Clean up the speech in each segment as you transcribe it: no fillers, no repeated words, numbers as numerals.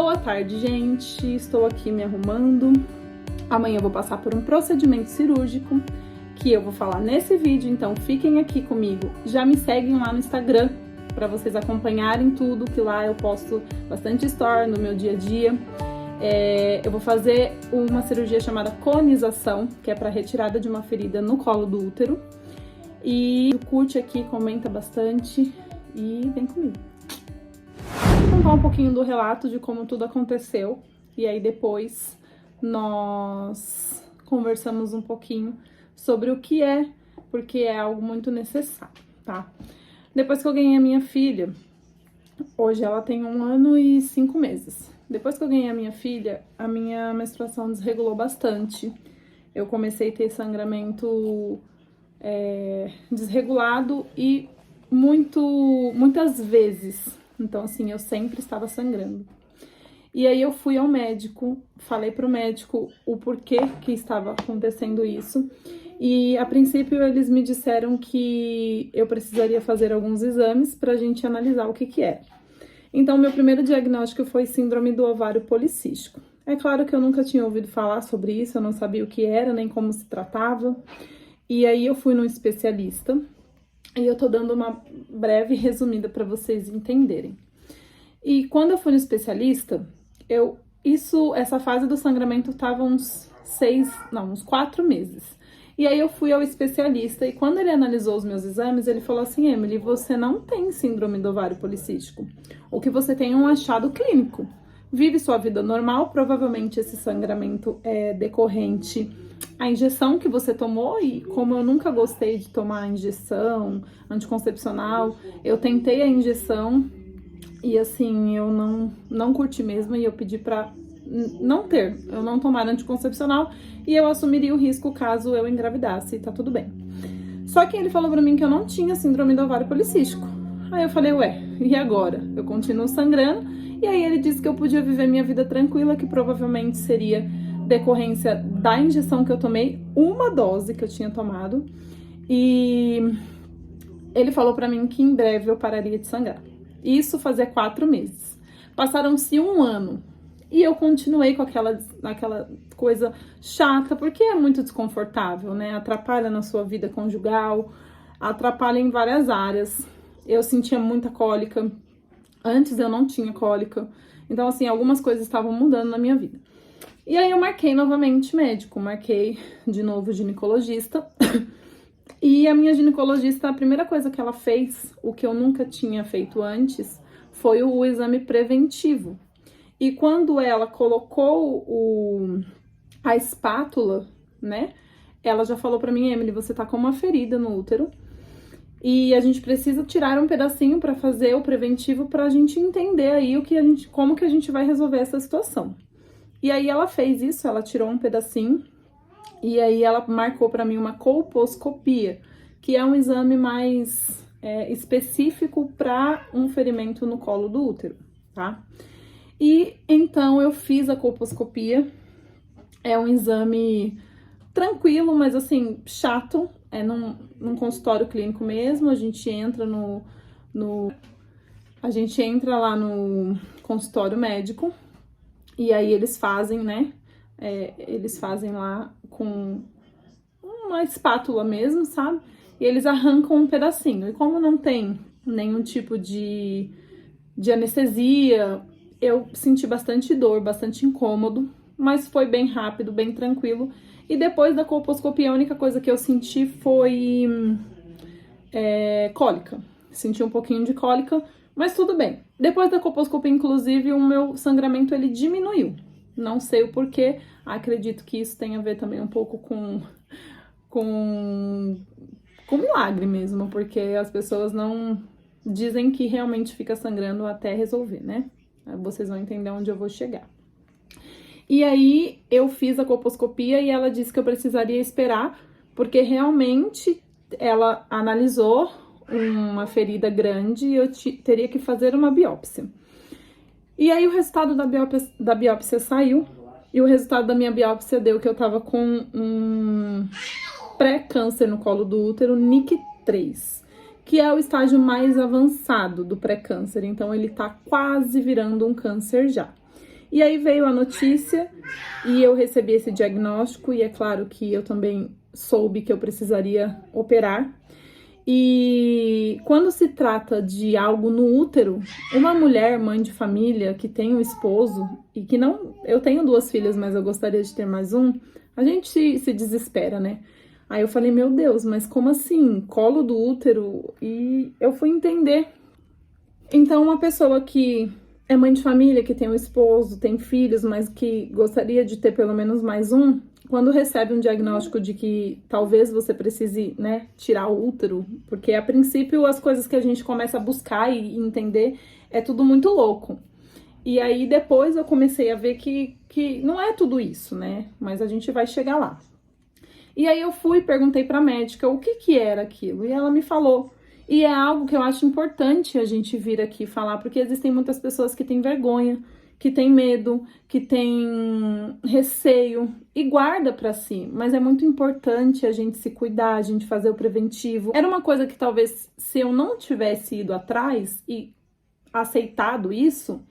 Boa tarde, gente. Estou aqui me arrumando. Amanhã eu vou passar por um procedimento cirúrgico que eu vou falar nesse vídeo, então fiquem aqui comigo. Já me seguem lá no Instagram para vocês acompanharem tudo, que lá eu posto bastante story no meu dia a dia. Eu vou fazer uma cirurgia chamada conização, que é para retirada de uma ferida no colo do útero. E curte aqui, comenta bastante e vem comigo. Vou contar um pouquinho do relato de como tudo aconteceu e aí depois nós conversamos um pouquinho sobre o que é, porque é algo muito necessário, tá? Depois que eu ganhei a minha filha, hoje ela tem 1 ano e 5 meses. Depois que eu ganhei a minha filha, a minha menstruação desregulou bastante. Eu comecei a ter sangramento desregulado e muitas vezes. Então, assim, eu sempre estava sangrando. E aí eu fui ao médico, falei pro médico o porquê que estava acontecendo isso. E a princípio eles me disseram que eu precisaria fazer alguns exames pra gente analisar o que é. Então, meu primeiro diagnóstico foi síndrome do ovário policístico. É claro que eu nunca tinha ouvido falar sobre isso, eu não sabia o que era, nem como se tratava. E aí eu fui num especialista e eu tô dando uma breve resumida para vocês entenderem. E quando eu fui no especialista, essa fase do sangramento tava uns 4 meses. E aí eu fui ao especialista e quando ele analisou os meus exames, ele falou assim: Emily, você não tem síndrome do ovário policístico. O que você tem é um achado clínico. Vive sua vida normal, provavelmente esse sangramento é decorrente à injeção que você tomou, e como eu nunca gostei de tomar injeção anticoncepcional, eu tentei a injeção e assim, eu não curti mesmo e eu pedi pra eu não tomar anticoncepcional e eu assumiria o risco caso eu engravidasse e tá tudo bem. Só que ele falou pra mim que eu não tinha síndrome do ovário policístico. Aí eu falei, ué, e agora? Eu continuo sangrando? E aí ele disse que eu podia viver minha vida tranquila, que provavelmente seria decorrência da injeção que eu tomei, uma dose que eu tinha tomado. E ele falou pra mim que em breve eu pararia de sangrar. Isso fazia 4 meses. Passaram-se 1 ano. E eu continuei com aquela coisa chata, porque é muito desconfortável, né? Atrapalha na sua vida conjugal, atrapalha em várias áreas. Eu sentia muita cólica. Antes eu não tinha cólica. Então, assim, algumas coisas estavam mudando na minha vida. E aí eu marquei novamente médico, marquei de novo ginecologista. E a minha ginecologista, a primeira coisa que ela fez, o que eu nunca tinha feito antes, foi o exame preventivo. E quando ela colocou a espátula, né, ela já falou pra mim, Emily, você tá com uma ferida no útero e a gente precisa tirar um pedacinho pra fazer o preventivo pra gente entender aí como que a gente vai resolver essa situação. E aí ela fez isso, ela tirou um pedacinho e aí ela marcou pra mim uma colposcopia, que é um exame mais específico pra um ferimento no colo do útero, tá? E então eu fiz a colposcopia, é um exame tranquilo, mas assim, chato, é num consultório clínico mesmo, a gente entra lá no consultório médico, e aí eles fazem, né, eles fazem lá com uma espátula mesmo, sabe? E eles arrancam um pedacinho, e como não tem nenhum tipo de anestesia, eu senti bastante dor, bastante incômodo, mas foi bem rápido, bem tranquilo. E depois da colposcopia, a única coisa que eu senti foi cólica. Senti um pouquinho de cólica, mas tudo bem. Depois da colposcopia, inclusive, o meu sangramento ele diminuiu. Não sei o porquê, acredito que isso tem a ver também um pouco com milagre mesmo, porque as pessoas não dizem que realmente fica sangrando até resolver, né? Vocês vão entender onde eu vou chegar. E aí, eu fiz a colposcopia e ela disse que eu precisaria esperar, porque realmente ela analisou uma ferida grande e eu teria que fazer uma biópsia. E aí, o resultado da biópsia saiu, e o resultado da minha biópsia deu que eu tava com um pré-câncer no colo do útero, NIC3. Que é o estágio mais avançado do pré-câncer, então ele tá quase virando um câncer já. E aí veio a notícia e eu recebi esse diagnóstico, e é claro que eu também soube que eu precisaria operar. E quando se trata de algo no útero, uma mulher, mãe de família, que tem um esposo e que não... Eu tenho 2 filhas, mas eu gostaria de ter mais um. A gente se desespera, né? Aí eu falei, meu Deus, mas como assim? Colo do útero? E eu fui entender. Então, uma pessoa que é mãe de família, que tem um esposo, tem filhos, mas que gostaria de ter pelo menos mais um, quando recebe um diagnóstico de que talvez você precise, né, tirar o útero, porque a princípio as coisas que a gente começa a buscar e entender é tudo muito louco. E aí depois eu comecei a ver que não é tudo isso, né, mas a gente vai chegar lá. E aí eu fui e perguntei pra médica o que era aquilo, e ela me falou. E é algo que eu acho importante a gente vir aqui falar, porque existem muitas pessoas que têm vergonha, que têm medo, que têm receio e guarda pra si. Mas é muito importante a gente se cuidar, a gente fazer o preventivo. Era uma coisa que talvez se eu não tivesse ido atrás e aceitado isso,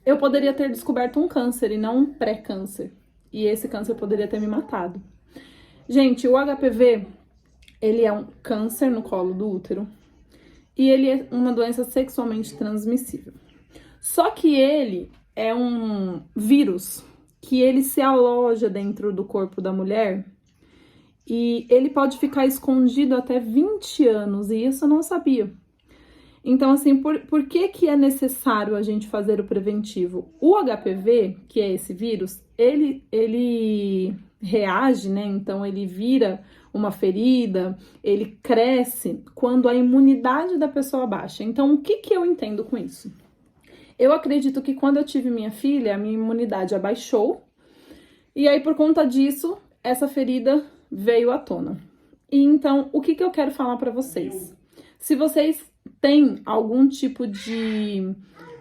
eu poderia ter descoberto um câncer e não um pré-câncer. E esse câncer poderia ter me matado. Gente, o HPV... ele é um câncer no colo do útero e ele é uma doença sexualmente transmissível. Só que ele é um vírus que ele se aloja dentro do corpo da mulher e ele pode ficar escondido até 20 anos, e isso eu não sabia. Então, assim, por que é necessário a gente fazer o preventivo? O HPV, que é esse vírus, ele reage, né? Então, ele vira uma ferida, ele cresce quando a imunidade da pessoa baixa. Então, o que eu entendo com isso? Eu acredito que quando eu tive minha filha, a minha imunidade abaixou, e aí, por conta disso, essa ferida veio à tona. E então, o que eu quero falar para vocês? Se vocês têm algum tipo de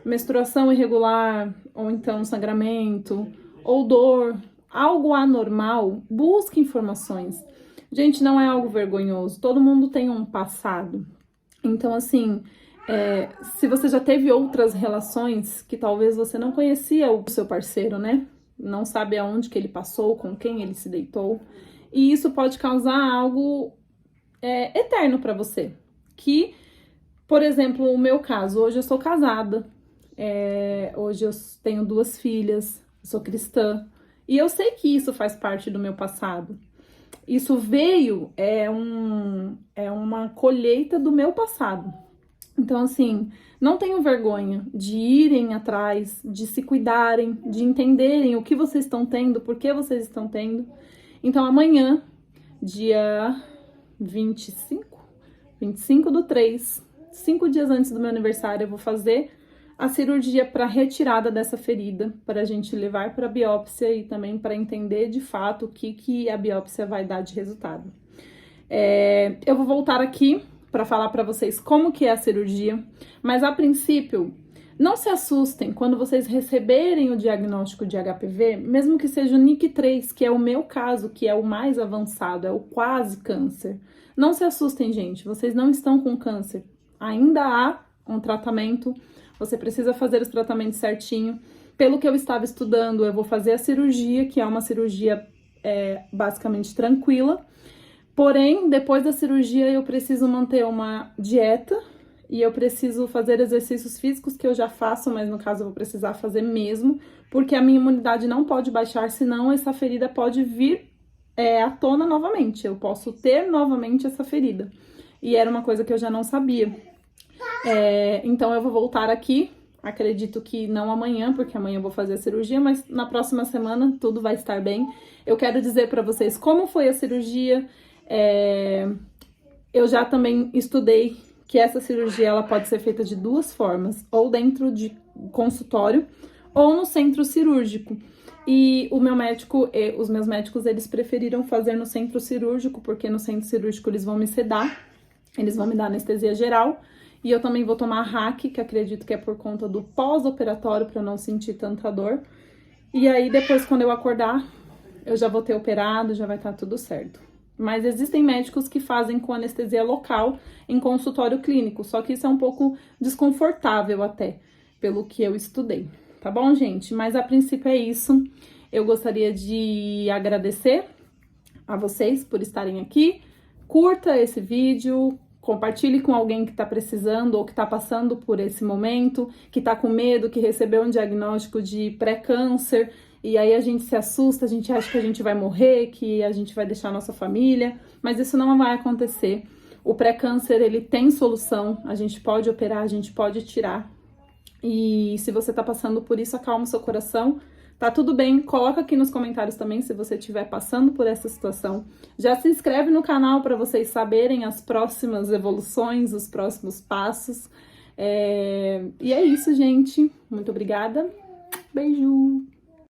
menstruação irregular, ou então sangramento, ou dor, algo anormal, busque informações. Gente, não é algo vergonhoso, todo mundo tem um passado. Então, assim, se você já teve outras relações que talvez você não conhecia o seu parceiro, né? Não sabe aonde que ele passou, com quem ele se deitou. E isso pode causar algo eterno pra você. Que, por exemplo, o meu caso, hoje eu sou casada, hoje eu tenho 2 filhas, sou cristã. E eu sei que isso faz parte do meu passado. Isso veio, é uma colheita do meu passado. Então, assim, não tenham vergonha de irem atrás, de se cuidarem, de entenderem o que vocês estão tendo, por que vocês estão tendo. Então, amanhã, dia 25/3, 5 dias antes do meu aniversário, eu vou fazer a cirurgia para retirada dessa ferida, para a gente levar para a biópsia e também para entender de fato o que a biópsia vai dar de resultado. Eu vou voltar aqui para falar para vocês como que é a cirurgia, mas a princípio, não se assustem quando vocês receberem o diagnóstico de HPV, mesmo que seja o NIC3, que é o meu caso, que é o mais avançado, é o quase câncer. Não se assustem, gente, vocês não estão com câncer. Ainda há um tratamento. Você precisa fazer os tratamentos certinho. Pelo que eu estava estudando, eu vou fazer a cirurgia, que é uma cirurgia basicamente tranquila. Porém, depois da cirurgia, eu preciso manter uma dieta e eu preciso fazer exercícios físicos que eu já faço, mas no caso eu vou precisar fazer mesmo, porque a minha imunidade não pode baixar, senão essa ferida pode vir à tona novamente. Eu posso ter novamente essa ferida. E era uma coisa que eu já não sabia. Então eu vou voltar aqui, acredito que não amanhã, porque amanhã eu vou fazer a cirurgia, mas na próxima semana tudo vai estar bem. Eu quero dizer para vocês como foi a cirurgia. Eu já também estudei que essa cirurgia ela pode ser feita de 2 formas, ou dentro de consultório ou no centro cirúrgico. E o meu médico, os meus médicos, eles preferiram fazer no centro cirúrgico, porque no centro cirúrgico eles vão me sedar, eles vão me dar anestesia geral. E eu também vou tomar RAC, que acredito que é por conta do pós-operatório, para não sentir tanta dor. E aí, depois, quando eu acordar, eu já vou ter operado, já vai estar tudo certo. Mas existem médicos que fazem com anestesia local em consultório clínico, só que isso é um pouco desconfortável até, pelo que eu estudei. tá bom, gente? Mas a princípio é isso. Eu gostaria de agradecer a vocês por estarem aqui. Curta esse vídeo, compartilhe com alguém que tá precisando ou que tá passando por esse momento, que tá com medo, que recebeu um diagnóstico de pré-câncer, e aí a gente se assusta, a gente acha que a gente vai morrer, que a gente vai deixar a nossa família, mas isso não vai acontecer. O pré-câncer, ele tem solução, a gente pode operar, a gente pode tirar. E se você tá passando por isso, acalma o seu coração. Tá tudo bem, coloca aqui nos comentários também se você estiver passando por essa situação. Já se inscreve no canal para vocês saberem as próximas evoluções, os próximos passos. E é isso, gente. Muito obrigada. Beijo!